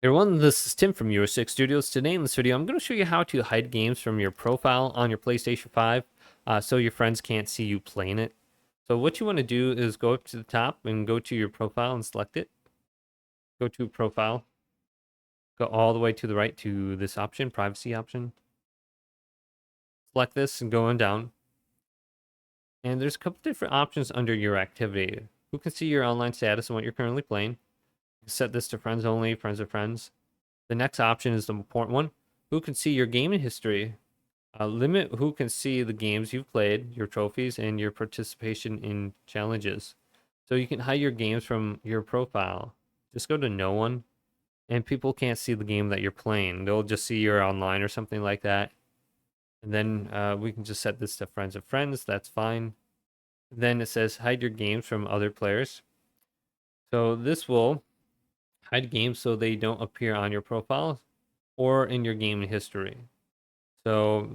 Hey everyone, this is Tim from Your 6 Studios. Today in this video, I'm going to show you how to hide games from your profile on your PlayStation 5 so your friends can't see you playing it. So what you want to do is go up to the top and go to your profile and select it. Go to Profile. Go all the way to the right to this option, Privacy option. Select this and go on down. And there's a couple different options under your activity. Who can see your online status and what you're currently playing? You can set this to friends only, friends of friends. The next option is the important one. Who can see your gaming history? Limit who can see the games you've played, your trophies, and your participation in challenges. So you can hide your games from your profile. Just go to no one, and people can't see the game that you're playing. They'll just see you're online or something like that. And then we can just set this to friends of friends. That's fine. Then it says hide your games from other players. So this will hide games so they don't appear on your profile or in your gaming history. So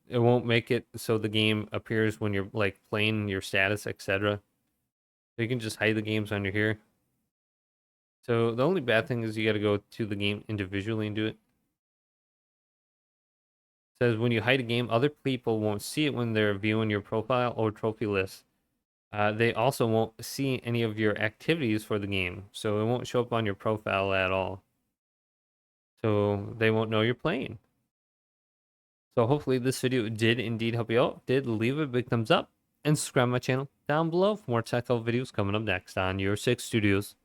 it won't make it so the game appears when you're like playing your status, etc. So you can just hide the games under here. So the only bad thing is you got to go to the game individually and do it. It says when you hide a game, other people won't see it when they're viewing your profile or trophy list. They also won't see any of your activities for the game, so it won't show up on your profile at all. So they won't know you're playing. So hopefully this video did indeed help you out. Did leave a big thumbs up and subscribe to my channel down below for more tech videos coming up next on Your 6 Studios.